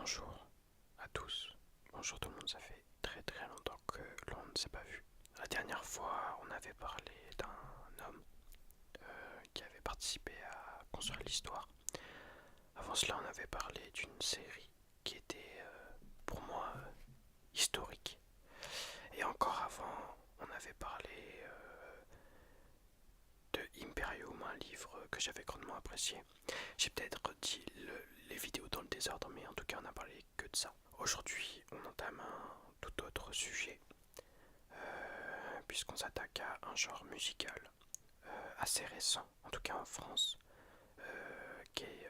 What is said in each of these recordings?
Bonjour à tous, bonjour tout le monde, ça fait très très longtemps que l'on ne s'est pas vu. La dernière fois, on avait parlé d'un homme qui avait participé à construire l'histoire. Avant cela, on avait parlé d'une série qui était pour moi historique. Et encore avant, on avait parlé de Imperium, un livre que j'avais grandement apprécié. J'ai peut-être dit les vidéos dans le désordre, mais en tout cas, on n'a parlé que de ça. Aujourd'hui, on entame un tout autre sujet, puisqu'on s'attaque à un genre musical assez récent, en tout cas en France, qui est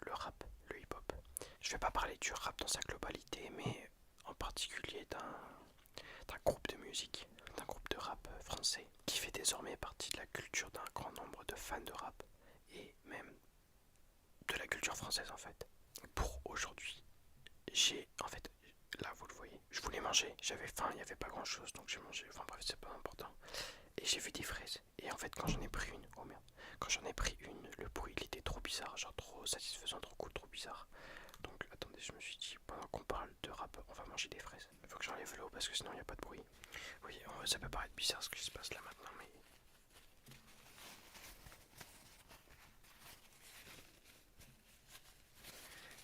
le rap, le hip-hop. Je ne vais pas parler du rap dans sa globalité, mais en particulier d'un groupe de musique, d'un groupe de rap français, qui fait désormais partie de la culture d'un grand nombre de fans de rap, et même de la culture française en fait. Pour aujourd'hui, en fait, là vous le voyez, je voulais manger, j'avais faim, il n'y avait pas grand chose, donc j'ai mangé, enfin bref, c'est pas important. Et j'ai vu des fraises, et en fait, quand j'en ai pris une, oh merde, quand j'en ai pris une, le bruit il était trop bizarre, genre trop satisfaisant, trop cool, trop bizarre. Donc attendez, je me suis dit, pendant qu'on parle de rap, on va manger des fraises. Il faut que j'enlève l'eau parce que sinon il n'y a pas de bruit. Oui, ça peut paraître bizarre ce qui se passe là maintenant, mais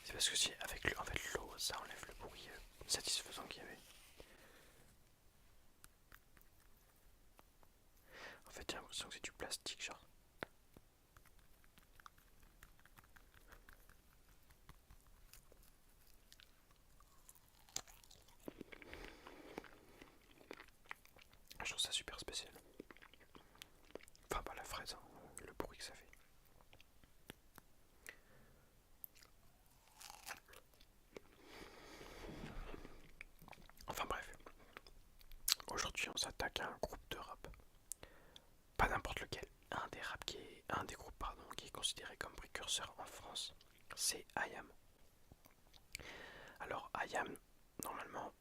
c'est parce que si avec en fait, l'eau, ça enlève le bruit satisfaisant qu'il y avait. En fait, j'ai l'impression que c'est du plastique, genre. Je trouve ça super spécial. Enfin, pas la fraise, hein, le bruit que ça fait. Enfin bref, aujourd'hui on s'attaque à un groupe de rap. Pas n'importe lequel. Un des groupes pardon, qui est considéré comme précurseur en France, c'est IAM. Alors IAM, normalement,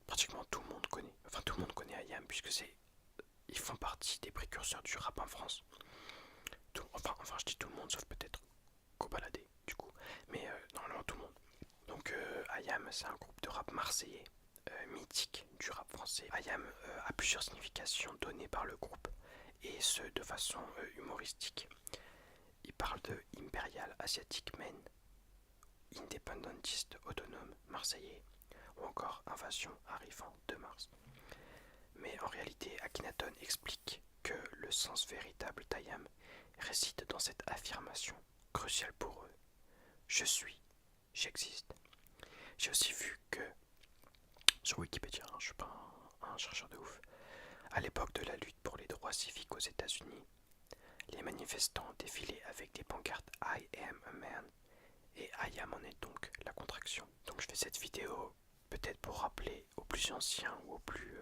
pratiquement tout le monde connaît. Enfin tout le monde connaît IAM puisque ils font partie des précurseurs du rap en France. Enfin je dis tout le monde sauf peut-être Cobaladé du coup. Mais normalement tout le monde. Donc IAM c'est un groupe de rap marseillais mythique du rap français. IAM a plusieurs significations données par le groupe et ce de façon humoristique. Il parle de Impérial Asiatic Men, indépendantiste autonome marseillais ou encore invasion arrivant de Mars. Mais en réalité, Akhenaton explique que le sens véritable d'IAM réside dans cette affirmation cruciale pour eux. Je suis, j'existe. J'ai aussi vu que, sur Wikipédia, hein, je suis pas un chercheur de ouf, à l'époque de la lutte pour les droits civiques aux États-Unis, les manifestants défilaient avec des pancartes I am a man et I am en est donc la contraction. Donc je fais cette vidéo peut-être pour rappeler aux plus anciens ou aux plus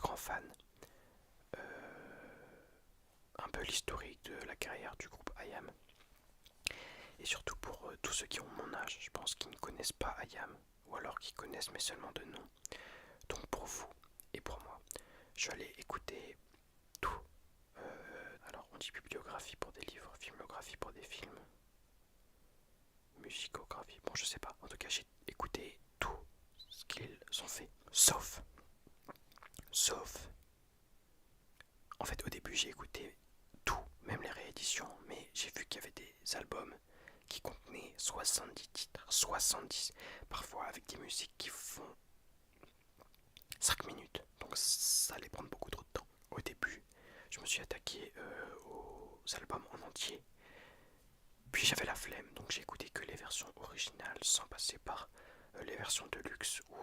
grands fans un peu l'historique de la carrière du groupe I am. Et surtout pour tous ceux qui ont mon âge, je pense qu'ils ne connaissent pas I am, ou alors qui connaissent mais seulement de nom. Donc pour vous et pour moi, je vais aller écouter tout. Alors on dit bibliographie pour des livres, filmographie pour des films, musicographie, bon je sais pas. En tout cas j'ai écouté tout ce qu'ils ont fait, sauf. En fait au début j'ai écouté tout, même les rééditions, mais j'ai vu qu'il y avait des albums qui contenaient 70 titres, 70, parfois avec des musiques qui font 5 minutes, donc ça allait prendre beaucoup trop de temps. Au début, je me suis attaqué aux albums en entier, puis j'avais la flemme, donc j'ai écouté que les versions originales sans passer par les versions de luxe ou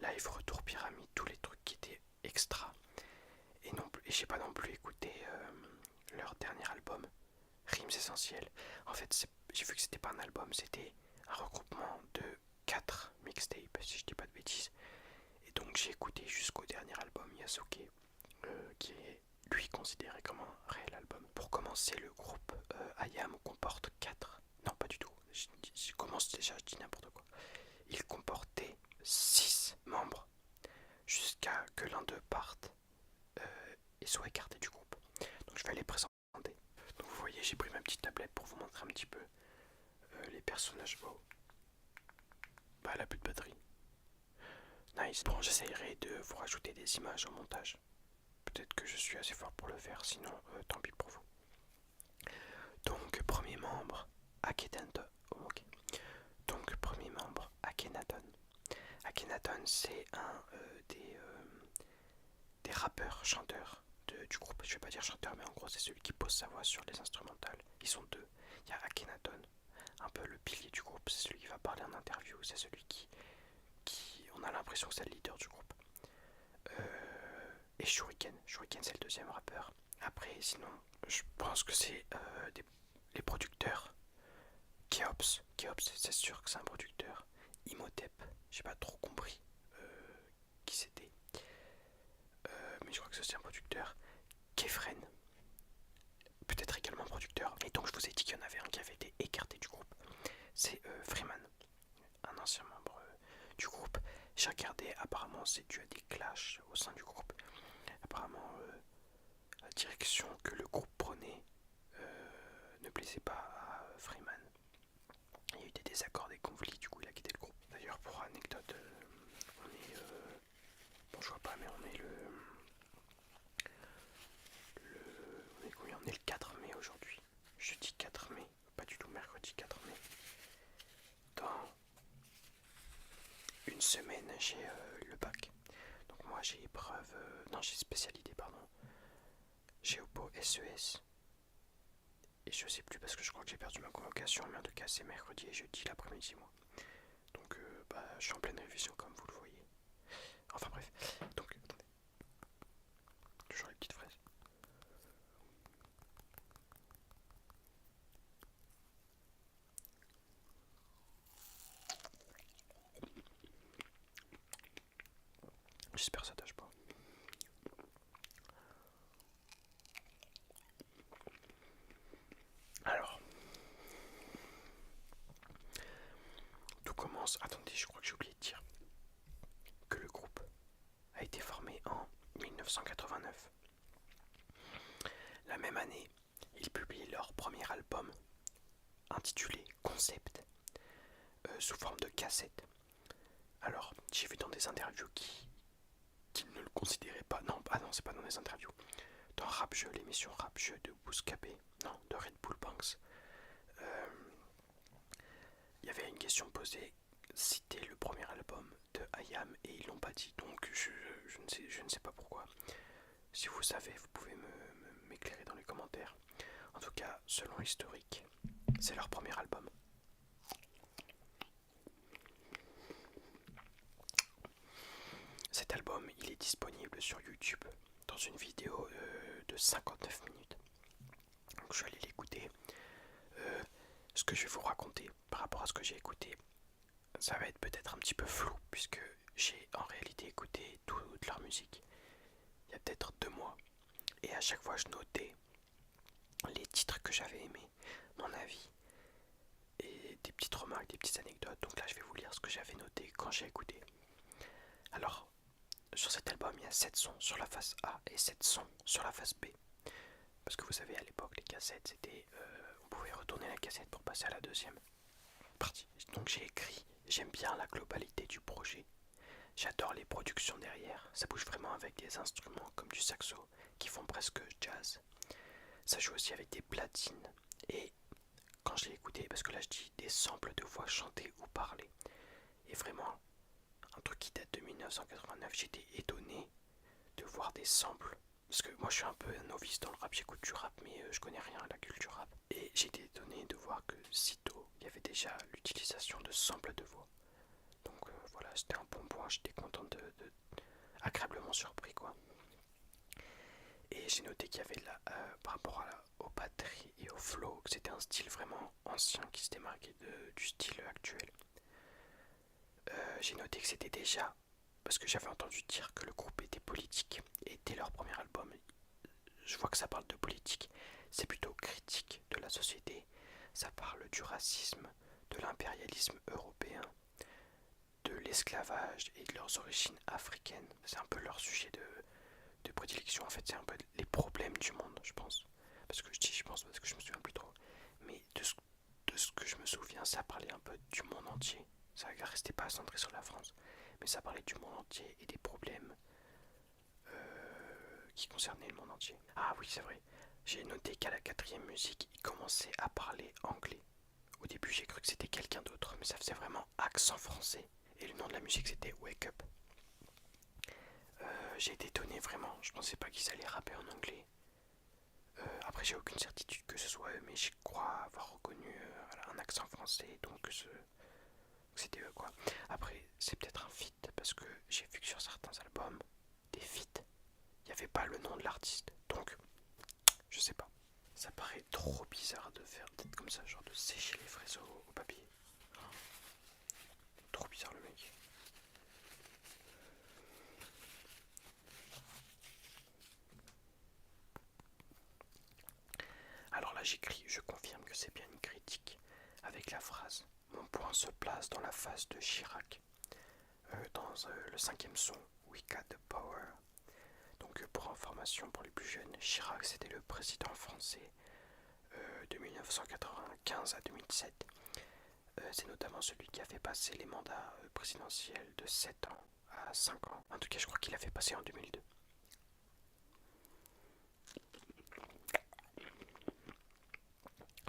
live retour pyramide, tous les trucs qui étaient extra. Et j'ai pas non plus écouté leur dernier album, Rimes Essentielles. En fait, j'ai vu que c'était pas un album, c'était un regroupement de 4 mixtapes, si je dis pas de bêtises. Et donc j'ai écouté jusqu'au dernier album, Yasuke, qui est lui considéré comme un réel album. Pour commencer, le groupe IAM comporte 4. Non, pas du tout. Je commence déjà, je dis n'importe quoi. Il comportait 6 membres jusqu'à que l'un d'eux parte et soit écarté du groupe. Donc je vais les présenter. Donc vous voyez, j'ai pris ma petite tablette pour vous montrer un petit peu les personnages. Oh. Bah elle a plus de batterie. Nice. Bon, j'essayerai de vous rajouter des images au montage. Peut-être que je suis assez fort pour le faire, sinon tant pis pour vous. Donc premier membre, Akhenaton. Oh, ok. Donc premier membre, Akhenaton. Akhenaton, c'est un des rappeurs, chanteurs du groupe. Je vais pas dire chanteur, mais en gros c'est celui qui pose sa voix sur les instrumentales. Ils sont deux. Il y a Akhenaton, un peu le pilier du groupe, c'est celui qui va parler en interview, c'est celui qui on a l'impression que c'est le leader du groupe. Et Shuriken, Shuriken c'est le deuxième rappeur. Après sinon, je pense que c'est les producteurs. Keops, c'est sûr que c'est un producteur. Imhotep, j'ai pas trop compris qui c'était. Mais je crois que c'est aussi un producteur. Kefren, peut-être également producteur. Et donc je vous ai dit qu'il y en avait un qui avait été écarté du groupe. C'est Freeman, un ancien membre du groupe. J'ai regardé, apparemment c'est dû à des clashs au sein du groupe. Apparemment la direction que le groupe prenait ne plaisait pas à Freeman. Il y a eu des désaccords, des conflits, du coup il a quitté le groupe. D'ailleurs pour anecdote, on est... bon je vois pas mais on est on est combien? On est le 4 mai aujourd'hui. Jeudi 4 mai, pas du tout mercredi 4 mai. Dans une semaine j'ai le bac. Donc moi j'ai épreuve... non j'ai spécialité pardon. Géopo SES. Et je sais plus parce que je crois que j'ai perdu ma convocation, mais en tout cas c'est mercredi et jeudi l'après-midi moi. Donc je suis en pleine révision comme vous le voyez. Enfin bref, donc attendez. Toujours les petites fraises. J'espère que ça tâche pas. Alors, tout commence... Attendez, je crois que j'ai oublié de dire que le groupe a été formé en 1989. La même année, ils publient leur premier album intitulé Concept sous forme de cassette. Alors, j'ai vu dans des interviews qu'ils ne le considéraient pas. Non, ah non, c'est pas dans des interviews. Dans Rap Jeu, l'émission Rap Jeu de Bouscapé, non, de Red Bull Banks, il y avait une question posée, citer le premier album de IAM et ils l'ont pas dit, donc je ne sais pas pourquoi. Si vous savez, vous pouvez m'éclairer dans les commentaires. En tout cas, selon l'historique, c'est leur premier album. Cet album, il est disponible sur YouTube dans une vidéo de 59 minutes. Donc je vais aller l'écouter. Ce que je vais vous raconter par rapport à ce que j'ai écouté, ça va être peut-être un petit peu flou puisque j'ai en réalité écouté toute leur musique il y a peut-être 2 mois. Et à chaque fois je notais les titres que j'avais aimés, mon avis et des petites remarques, des petites anecdotes. Donc là je vais vous lire ce que j'avais noté quand j'ai écouté. Alors sur cet album il y a 7 sons sur la face A et 7 sons sur la face B. Parce que vous savez à l'époque les cassettes c'était... on pouvait retourner la cassette pour passer à la deuxième partie. Donc j'ai écrit, j'aime bien la globalité du projet. J'adore les productions derrière, ça bouge vraiment avec des instruments comme du saxo qui font presque jazz. Ça joue aussi avec des platines et quand je l'ai écouté, parce que là je dis des samples de voix chantées ou parlées, et vraiment un truc qui date de 1989, j'étais étonné de voir des samples. Parce que moi je suis un peu un novice dans le rap, j'écoute du rap mais je connais rien à la culture rap. Et j'étais étonné de voir que sitôt il y avait déjà l'utilisation de samples de voix. Donc voilà, c'était un bon point, j'étais content de agréablement surpris quoi. Et j'ai noté qu'il y avait là, par rapport aux batteries et au flow, que c'était un style vraiment ancien qui se démarquait du style actuel. J'ai noté que c'était déjà, parce que j'avais entendu dire que le groupe était politique, et dès leur premier album, je vois que ça parle de politique, c'est plutôt critique de la société, ça parle du racisme, de l'impérialisme européen, de l'esclavage et de leurs origines africaines. C'est un peu leur sujet de prédilection, en fait c'est un peu les problèmes du monde je pense. Parce que je dis je pense parce que je me souviens plus trop. Mais de ce que je me souviens ça parlait un peu du monde entier. Ça restait pas centré sur la France, mais ça parlait du monde entier et des problèmes qui concernaient le monde entier. Ah oui, c'est vrai. J'ai noté qu'à la quatrième musique, il commençait à parler anglais. Au début, j'ai cru que c'était quelqu'un d'autre, mais ça faisait vraiment accent français. Et le nom de la musique, c'était Wake Up. J'ai été étonné vraiment. Je pensais pas qu'ils allaient rapper en anglais. Après, j'ai aucune certitude que ce soit eux, mais je crois avoir reconnu un accent français, donc c'était eux quoi. Après, c'est peut-être un feat parce que j'ai vu que sur certains albums, des feats, il n'y avait pas le nom de l'artiste, donc je sais pas. Ça paraît trop bizarre de faire peut-être comme ça, genre de sécher les fraises au papier. Trop bizarre le mec. Alors là j'écris, je confirme que c'est bien une critique avec la phrase mon point se place dans la face de Chirac. Dans le cinquième son, We Got the Power. Donc pour information pour les plus jeunes, Chirac c'était le président français de 1995 à 2007. C'est notamment celui qui a fait passer les mandats présidentiels de 7 ans à 5 ans. En tout cas je crois qu'il l'a fait passer en 2002.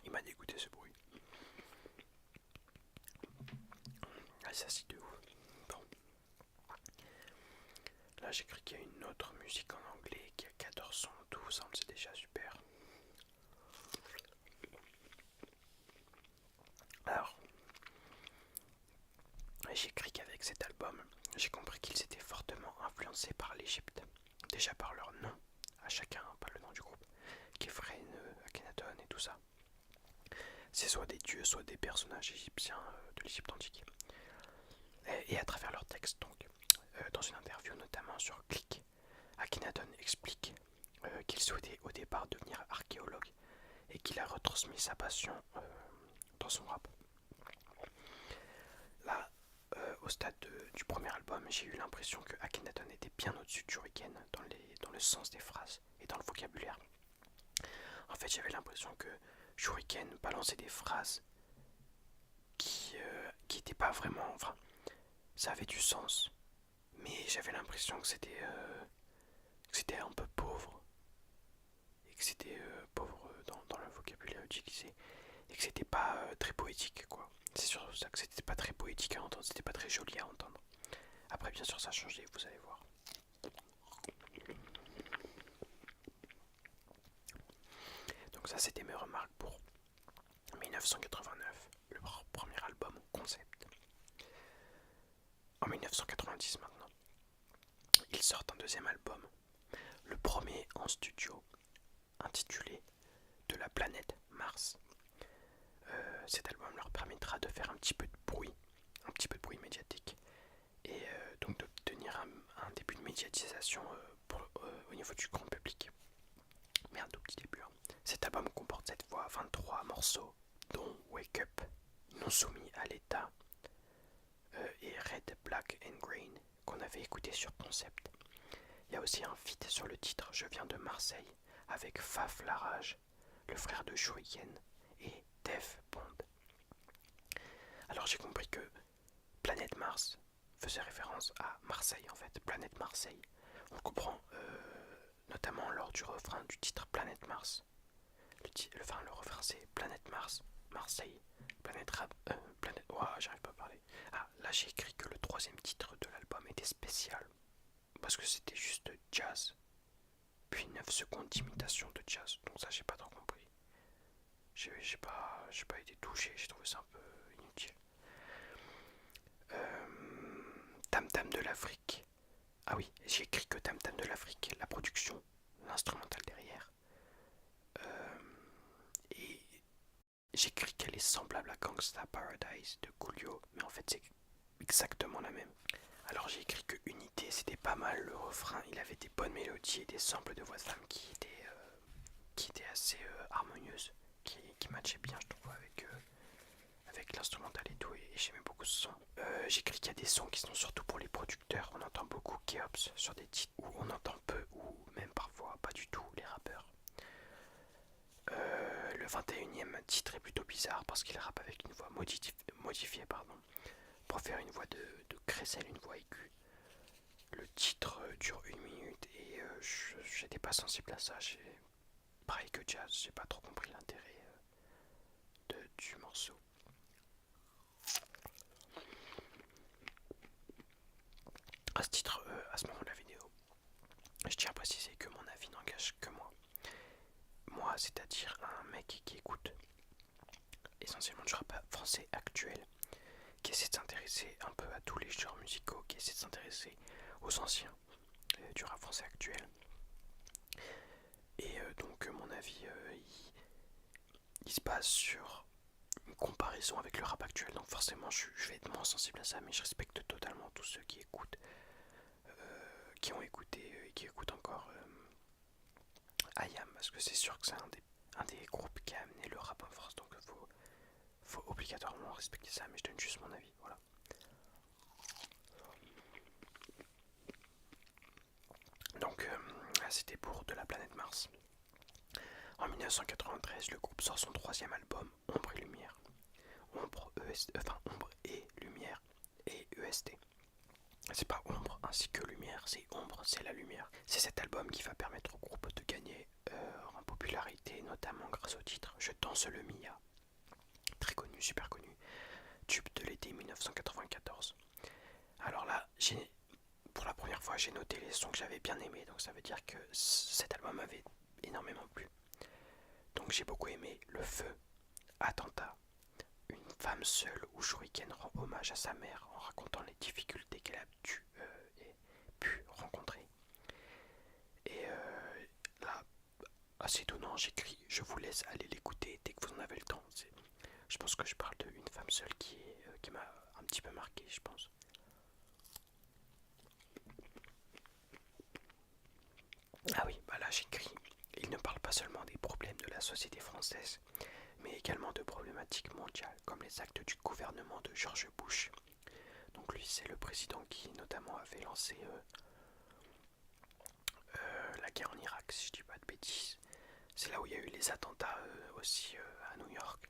Il m'a dégoûté ce bruit. Ah ça c'est de ouf. Bon. Là j'écris qu'il y a une autre musique en anglais qui a 14 sons, 12 ans, c'est déjà super. Alors, j'écris qu'avec cet album, j'ai compris qu'ils étaient fortement influencés par l'Égypte. Déjà par leur nom, à chacun, pas le nom du groupe, Kefren, Akhenaton et tout ça. C'est soit des dieux, soit des personnages égyptiens de l'Égypte antique. Et à travers leurs textes, donc. Dans une interview notamment sur Click, Akhenaton explique qu'il souhaitait au départ devenir archéologue et qu'il a retransmis sa passion dans son rap. Là, au stade du premier album, j'ai eu l'impression que Akhenaton était bien au-dessus de Shuriken dans le sens des phrases et dans le vocabulaire. En fait, j'avais l'impression que Shuriken balançait des phrases qui n'étaient pas vraiment... Enfin, ça avait du sens, mais j'avais l'impression que c'était un peu pauvre et que c'était pauvre dans le vocabulaire utilisé et que c'était pas très poétique quoi. C'est surtout ça, que c'était pas très poétique à entendre, c'était pas très joli à entendre. Après bien sûr ça a changé, vous allez voir. Donc ça c'était mes remarques pour 1989, le premier album concept. En 1990 maintenant, ils sortent un deuxième album, le premier en studio, intitulé De la planète Mars. Cet album leur permettra de faire un petit peu de bruit médiatique, et donc d'obtenir un début de médiatisation au niveau du grand public. Mais un tout petit début. Hein. Cet album comporte cette fois 23 morceaux, dont Wake Up, non soumis à l'état, et Red, Black and Green, qu'on avait écouté sur Concept. Il y a aussi un feat sur le titre Je viens de Marseille, avec Faf Larage, le frère de Shuriken, et Def Bond. Alors j'ai compris que Planète Mars faisait référence à Marseille en fait, Planète Marseille. On le comprend notamment lors du refrain du titre Planète Mars. Le refrain c'est Planète Mars, Marseille, Planète Rap, Planète... Ouah, j'arrive pas à parler. Ah, là j'ai écrit que le troisième titre de l'album était spécial, parce que c'était juste jazz, puis 9 secondes d'imitation de jazz, donc ça j'ai pas trop compris. J'ai pas été touché, j'ai trouvé ça un peu inutile. Tam Tam de l'Afrique. Ah oui, j'ai écrit que Tam Tam de l'Afrique, la production, l'instrumental derrière. Et j'écris qu'elle est semblable à Gangsta Paradise de Coolio, mais en fait c'est exactement la même. Alors j'ai écrit que Unité c'était pas mal, le refrain il avait des bonnes mélodies et des samples de voix de femme qui étaient assez harmonieuses, qui matchaient bien je trouve avec l'instrumental et tout, et j'aimais beaucoup ce son. J'écris qu'il y a des sons qui sont surtout pour les producteurs, on entend beaucoup Keops sur des titres où on entend peu ou même parfois pas du tout les rappeurs. Le 21e titre est plutôt bizarre parce qu'il rappe avec une voix modifiée. préfère une voix de crécelle, une voix aiguë. Le titre dure 1 minute et j'étais pas sensible à ça. Pareil que Jazz, j'ai pas trop compris l'intérêt du morceau. À ce titre, à ce moment de la vidéo, je tiens à préciser que mon avis n'engage que moi. Moi, c'est-à-dire un mec qui écoute essentiellement du rap français actuel, qui essaie de s'intéresser un peu à tous les genres musicaux, qui essaie de s'intéresser aux anciens du rap français actuel. Et donc mon avis, il se base sur une comparaison avec le rap actuel, donc forcément je vais être moins sensible à ça, mais je respecte totalement tous ceux qui écoutent, qui ont écouté et qui écoutent encore IAM, parce que c'est sûr que c'est un des groupes qui a amené le rap en France, donc faut obligatoirement respecter ça, mais je donne juste mon avis, voilà. Donc c'était pour De la planète Mars. En 1993, le groupe sort son troisième album, Ombre et Lumière. Ombre et Lumière et EST. C'est pas ombre ainsi que lumière, c'est ombre, c'est la lumière. C'est cet album qui va permettre au groupe de gagner en popularité, notamment grâce au titre Je danse le Mia. Très connu, super connu. Tube de l'été 1994. Alors là, pour la première fois, j'ai noté les sons que j'avais bien aimés, donc ça veut dire que cet album m'avait énormément plu. Donc j'ai beaucoup aimé Le Feu, Attentat, Une femme seule où Shuriken rend hommage à sa mère en racontant les difficultés qu'elle a pu rencontrer. Et là, assez étonnant, j'écris, je vous laisse aller l'écouter dès que vous en avez le temps. Je pense que je parle d'une femme seule qui m'a un petit peu marqué, je pense. Ah oui, bah là j'écris. Il ne parle pas seulement des problèmes de la société française, mais également de problématiques mondiales, comme les actes du gouvernement de George Bush. Donc lui, c'est le président qui notamment avait lancé la guerre en Irak, si je dis pas de bêtises. C'est là où il y a eu les attentats aussi à New York.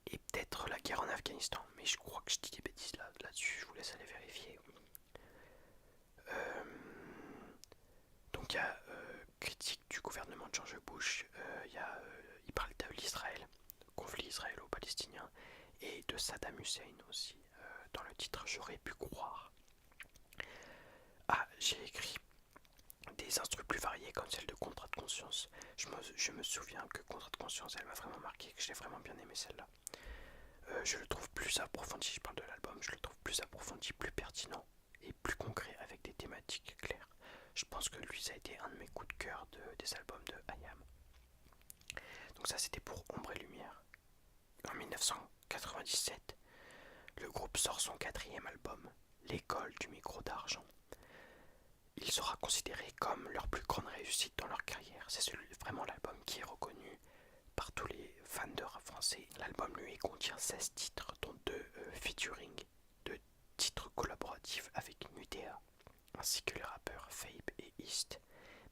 Et peut-être la guerre en Afghanistan, mais je crois que je dis des bêtises là-dessus, je vous laisse aller vérifier. Donc il y a critique du gouvernement de George Bush, il parle de l'Israël, conflit israélo-palestinien, et de Saddam Hussein aussi, dans le titre J'aurais pu croire. Ah, j'ai écrit des instrus plus variés comme celle de Contrat de conscience. Je me souviens que Contrat de conscience, elle m'a vraiment marqué, que j'ai vraiment bien aimé celle-là. Je le trouve plus approfondi, je parle de l'album, je le trouve plus approfondi, plus pertinent et plus concret avec des thématiques claires. Je pense que lui, ça a été un de mes coups de cœur des albums de IAM. Donc ça, c'était pour Ombre et Lumière. En 1997, le groupe sort son quatrième album, L'école du micro d'argent. Il sera considéré comme leur plus grande réussite dans leur carrière. C'est vraiment l'album qui est reconnu par tous les fans de rap français. L'album lui contient 16 titres, dont 2 featuring, 2 titres collaboratifs avec Nutea, ainsi que les rappeurs Fabe et East,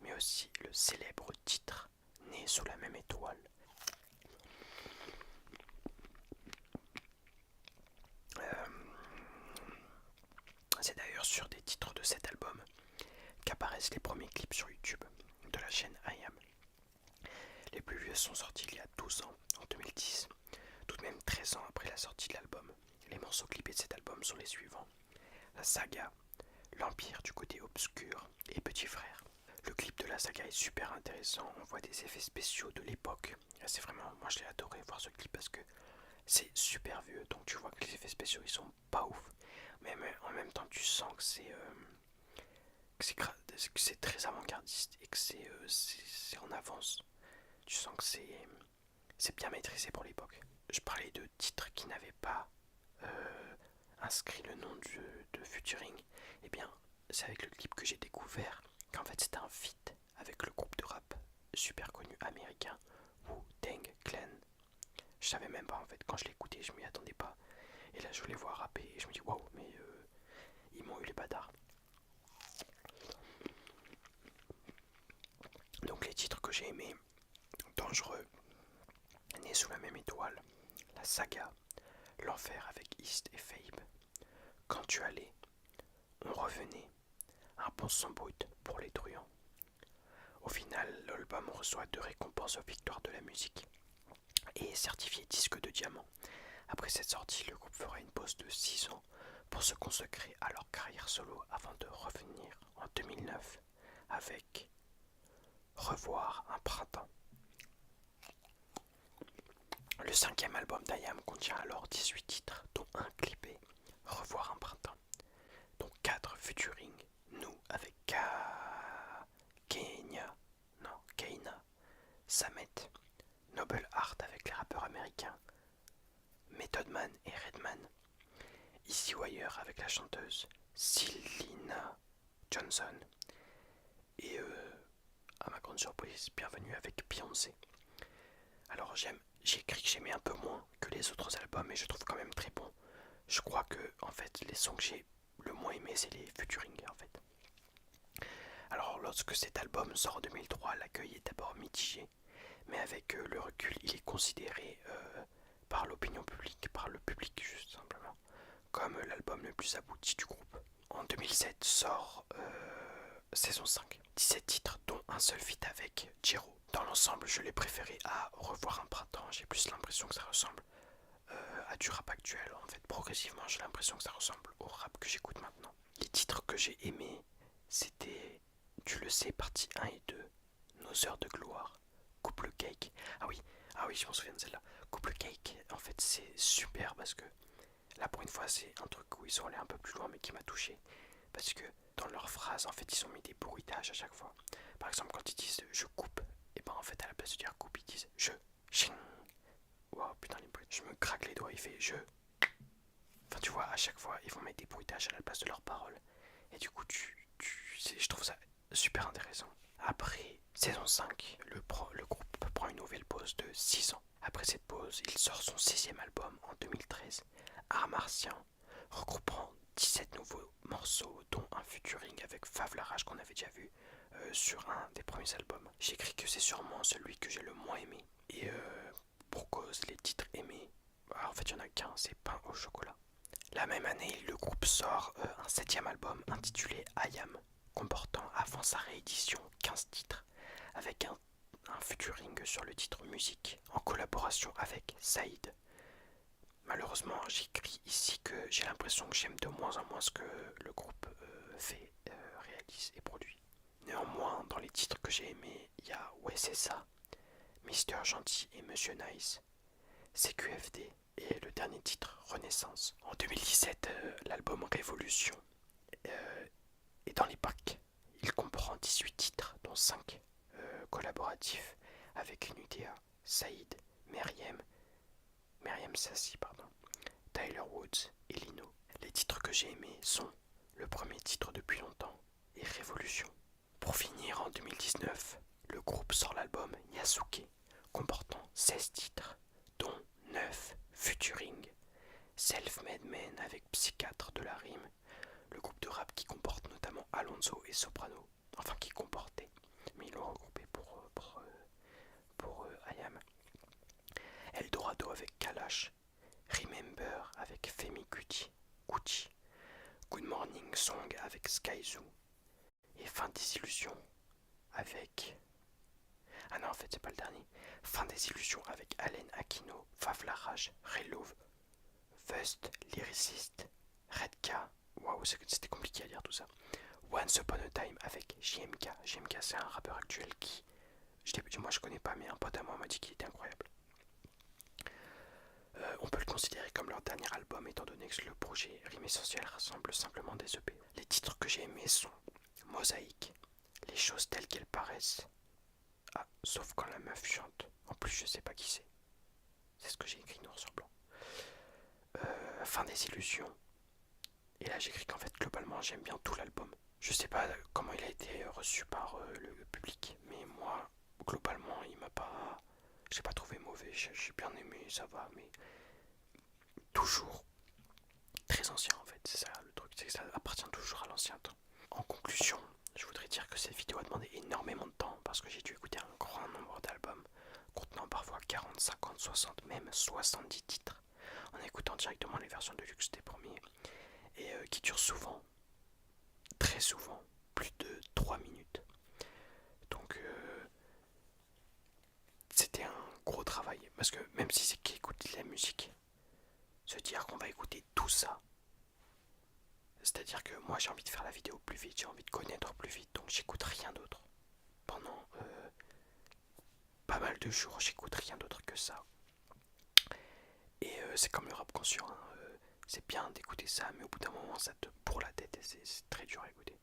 mais aussi le célèbre titre Né sous la même étoile. C'est d'ailleurs sur des titres de cet album qu'apparaissent les premiers clips sur YouTube de la chaîne IAM. Les plus vieux sont sortis il y a 12 ans, en 2010, tout de même 13 ans après la sortie de l'album. Les morceaux clippés de cet album sont les suivants: La Saga, L'Empire du côté obscur et Petit Frère. Le clip de La Saga est super intéressant, on voit des effets spéciaux de l'époque. C'est vraiment, moi je l'ai adoré voir ce clip parce que c'est super vieux, donc tu vois que les effets spéciaux ils sont pas ouf, mais en même temps tu sens que c'est très avant-gardiste et que c'est en avance. Tu sens que c'est bien maîtrisé pour l'époque. Je parlais de titres qui n'avaient pas inscrit le nom de featuring. Et bien, c'est avec le clip que j'ai découvert qu'en fait c'était un feat avec le groupe de rap super connu américain Wu-Tang Clan. Je savais même pas en fait, quand je l'écoutais je m'y attendais pas. Et là je les vois rapper et je me dis waouh, mais ils m'ont eu les bâtards. Donc les titres que j'ai aimés: Dangereux, Né sous la même étoile, La Saga, L'Enfer avec East et Fabe, Quand tu allais, on revenait. Un bon son brut pour les truands. Au final, l'album reçoit 2 récompenses aux victoires de la musique et est certifié disque de diamant. Après cette sortie, le groupe fera une pause de 6 ans pour se consacrer à leur carrière solo avant de revenir en 2009 avec Revoir un printemps. Le 5e album d'IAM contient alors 18 titres, dont un clippé, Revoir un printemps, dont 4 featuring, Nous avec Keina, Samet, Noble Art avec les rappeurs américains, Method Man et Redman, Easy Wire avec la chanteuse Selena Johnson, et à ma grande surprise, Bienvenue avec Beyoncé. Alors j'ai écrit que j'aimais un peu moins que les autres albums, mais je trouve quand même très bon. Je crois que en fait les sons que j'ai le moins aimé, c'est les featuring en fait. Alors lorsque cet album sort en 2003, l'accueil est d'abord mitigé, mais avec le recul, il est considéré par l'opinion publique, par le public juste simplement, comme l'album le plus abouti du groupe. En 2007 sort saison 5, 17 titres dont un seul feat avec Jero. Dans l'ensemble, je l'ai préféré à Revoir un printemps, j'ai plus l'impression que ça ressemble à du rap actuel. En fait, progressivement, j'ai l'impression que ça ressemble au rap que j'écoute maintenant. Les titres que j'ai aimés, c'était Tu le sais, partie 1 et 2, Nos heures de gloire, Couple Cake. Ah oui, je m'en souviens de celle-là. Couple Cake, en fait, c'est super parce que là, pour une fois, c'est un truc où ils sont allés un peu plus loin, mais qui m'a touché. Parce que dans leurs phrases, en fait, ils ont mis des bruitages à chaque fois. Par exemple, quand ils disent je coupe, et ben en fait, à la place de dire coupe, ils disent je. Ching. Wow, putain, les bruits. Je me craque les doigts, il fait je. Enfin, tu vois, à chaque fois, ils vont mettre des bruitages à la place de leurs paroles. Et du coup, je trouve ça super intéressant. Après saison 5, le groupe prend une nouvelle pause de 6 ans. Après cette pause, il sort son 6e album en 2013, Art Martien, regroupant 17 nouveaux morceaux, dont un featuring avec Fav Larage qu'on avait déjà vu sur un des premiers albums. J'écris que c'est sûrement celui que j'ai le moins aimé. Et pour cause, les titres aimés, en fait il n'y en a qu'un, c'est Pain au chocolat. La même année, le groupe sort un 7e album intitulé I Am, comportant avant sa réédition 15 titres, avec un featuring sur le titre Musique, en collaboration avec Saïd. Malheureusement, j'écris ici que j'ai l'impression que j'aime de moins en moins ce que le groupe fait, réalise et produit. Néanmoins, dans les titres que j'ai aimés, il y a Ouais c'est ça, Mister Gentil et Monsieur Nice, CQFD et le dernier titre, Renaissance. En 2017, l'album Révolution est dans les packs. Il comprend 18 titres, dont 5 collaboratifs avec une UTA, Saïd, Meriem Sassi, Tyler Woods et Lino. Les titres que j'ai aimés sont le premier titre depuis longtemps et Révolution. Pour finir, en 2019, le groupe sort l'album Yasuke, comportant 16 titres, dont 9 featuring. Self-Made Man avec Psychiatre de la rime, le groupe de rap qui comporte notamment Alonso et Soprano, enfin qui comportait, mais ils l'ont regroupé pour IAM. Eldorado avec Kalash, Remember avec Femi Kuti, Good Morning Song avec Skyzoo, et Fin des Illusions avec... Ah non, en fait, c'est pas le dernier. Fin des Illusions avec Allen Aquino, Fav Larage, Relove, Fust, Lyricist, Redka. Waouh, c'était compliqué à lire tout ça. Once Upon a Time avec JMK. JMK, c'est un rappeur actuel qui... moi, je connais pas, mais un pote à moi m'a dit qu'il était incroyable. On peut le considérer comme leur dernier album, étant donné que le projet Rime Essentiel rassemble simplement des EP. Les titres que j'ai aimés sont Mosaïque, Les choses telles qu'elles paraissent. Ah, sauf quand la meuf chante. En plus, je sais pas qui c'est. C'est ce que j'ai écrit noir sur blanc. Fin des illusions. Et là, j'écris qu'en fait, globalement, j'aime bien tout l'album. Je sais pas comment il a été reçu par le public, mais moi, globalement, il m'a pas... J'ai pas trouvé mauvais, j'ai bien aimé, ça va, mais... Toujours très ancien, en fait, c'est ça le truc, c'est que ça appartient toujours à l'ancien temps. En conclusion, je voudrais dire que cette vidéo a demandé énormément de temps, parce que j'ai dû écouter un grand nombre d'albums, contenant parfois 40, 50, 60, même 70 titres, en écoutant directement les versions de luxe des premiers. et qui durent souvent, très souvent, plus de 3 minutes. Donc c'était un gros travail, parce que même si c'est qui écoute de la musique, se dire qu'on va écouter tout ça, c'est-à-dire que moi j'ai envie de faire la vidéo plus vite, j'ai envie de connaître plus vite, donc j'écoute rien d'autre. Pendant pas mal de jours, j'écoute rien d'autre que ça. Et c'est comme le rap conscient, hein, c'est bien d'écouter ça, mais au bout d'un moment ça te bourre la tête et c'est très dur à écouter.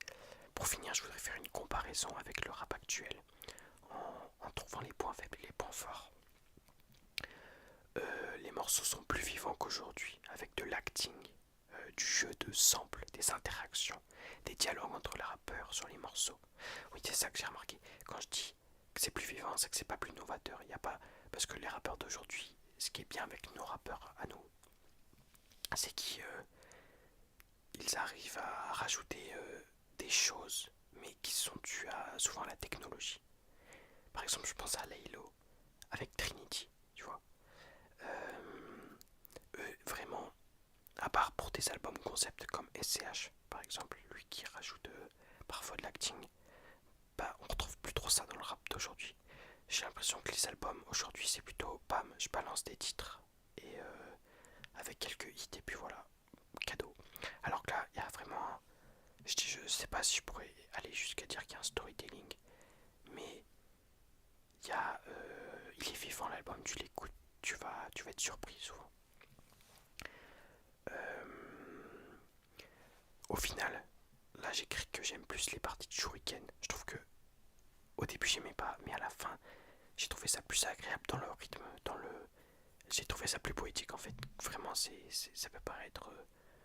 Pour finir, je voudrais faire une comparaison avec le rap actuel, en trouvant les points faibles et les points forts. Les morceaux sont plus vivants qu'aujourd'hui, avec de l'acting, du jeu de samples, des interactions, des dialogues entre les rappeurs sur les morceaux. Oui, c'est ça que j'ai remarqué. Quand je dis que c'est plus vivant, c'est que c'est pas plus novateur. Il y a pas parce que les rappeurs d'aujourd'hui, ce qui est bien avec nos rappeurs à nous, c'est qu'ils arrivent à rajouter des choses, mais qui sont dues à souvent à la technologie. Par exemple, je pense à Laylo avec Trinity, tu vois. Vraiment, à part pour des albums concept comme SCH, par exemple, lui qui rajoute parfois de l'acting, bah, on retrouve plus trop ça dans le rap d'aujourd'hui. J'ai l'impression que les albums aujourd'hui c'est plutôt bam, je balance des titres et avec quelques hits et puis voilà, cadeau. Alors que là, il y a vraiment, je sais pas si je pourrais aller jusqu'à dire qu'il y a un storytelling, mais il est vivant l'album, tu l'écoutes, tu vas être surpris souvent. Au final, là j'écris que j'aime plus les parties de Shuriken. Je trouve que au début j'aimais pas, mais à la fin j'ai trouvé ça plus agréable dans le rythme, j'ai trouvé ça plus poétique en fait. Vraiment, ça peut paraître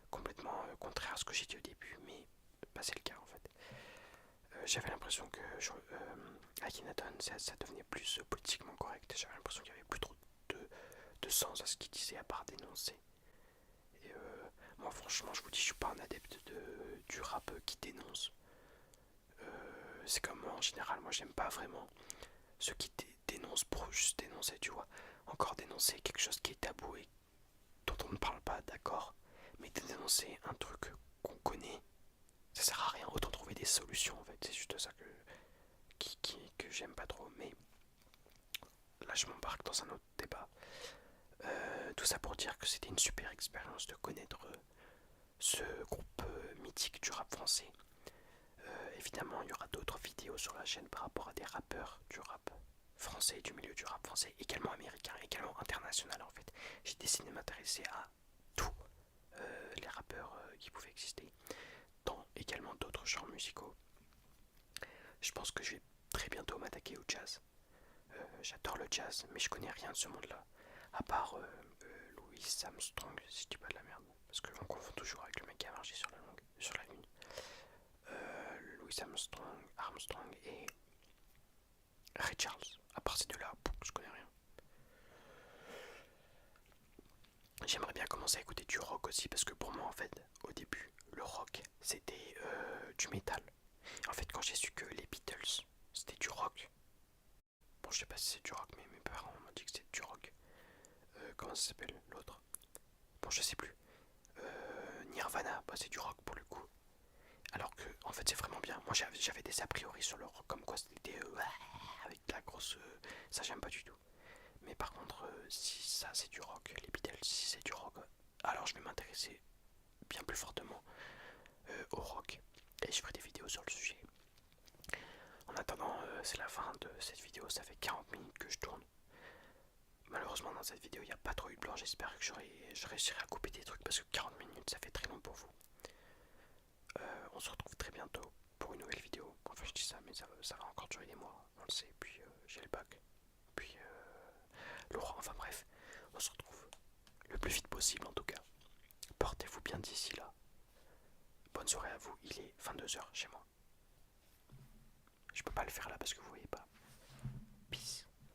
complètement contraire à ce que j'ai dit au début, mais bah, c'est le cas en fait. J'avais l'impression que Akhenaton, ça devenait plus politiquement correct. J'avais l'impression qu'il y avait plus trop de sens à ce qu'il disait à part dénoncer. Et moi franchement, je vous dis, je suis pas un adepte du rap qui dénonce. C'est comme moi en général, moi j'aime pas vraiment ceux qui dénoncent pour juste dénoncer, tu vois. Encore dénoncer quelque chose qui est tabou et dont on ne parle pas, d'accord, mais dénoncer un truc qu'on connaît, ça sert à rien. Autant trouver des solutions en fait, c'est juste ça que j'aime pas trop. Mais là je m'embarque dans un autre débat. Tout ça pour dire que c'était une super expérience de connaître ce groupe mythique du rap français. Évidemment, il y aura d'autres vidéos sur la chaîne par rapport à des rappeurs du rap français, du milieu du rap français, également américain, également international en fait. J'ai décidé de m'intéresser à tous les rappeurs qui pouvaient exister, dans également d'autres genres musicaux. Je pense que je vais très bientôt m'attaquer au jazz. J'adore le jazz, mais je connais rien de ce monde-là, à part Louis Armstrong, si je dis pas de la merde, parce qu'on confond toujours avec le mec qui a marché sur la lune. Louis Armstrong et Ray Charles. À part ces deux-là, je connais rien. J'aimerais bien commencer à écouter du rock aussi, parce que pour moi, en fait, au début, le rock, c'était du métal. En fait, quand j'ai su que les Beatles, c'était du rock. Bon, je sais pas si c'est du rock, mais mes parents m'ont dit que c'était du rock. Comment ça s'appelle l'autre? Bon, je sais plus. Nirvana, bah, c'est du rock pour le coup. Alors que, en fait, c'est vraiment bien. Moi, j'avais des a priori sur le rock, comme quoi c'était avec de la grosse. Ça, j'aime pas du tout. Mais par contre, si ça c'est du rock, les Beatles, si c'est du rock, alors je vais m'intéresser bien plus fortement au rock. Et je ferai des vidéos sur le sujet. En attendant, c'est la fin de cette vidéo. Ça fait 40 minutes que je tourne. Malheureusement, dans cette vidéo, il n'y a pas trop eu de blanc. J'espère que je réussirai à couper des trucs parce que 40 minutes, ça fait très long pour vous. On se retrouve très bientôt pour une nouvelle vidéo. Enfin, je dis ça, mais ça va encore durer des mois. On le sait. Puis j'ai le bac. Puis Laurent. Enfin bref, on se retrouve le plus vite possible en tout cas. Portez-vous bien d'ici là. Bonne soirée à vous. Il est 22h chez moi. Je peux pas le faire là parce que vous voyez pas. Peace.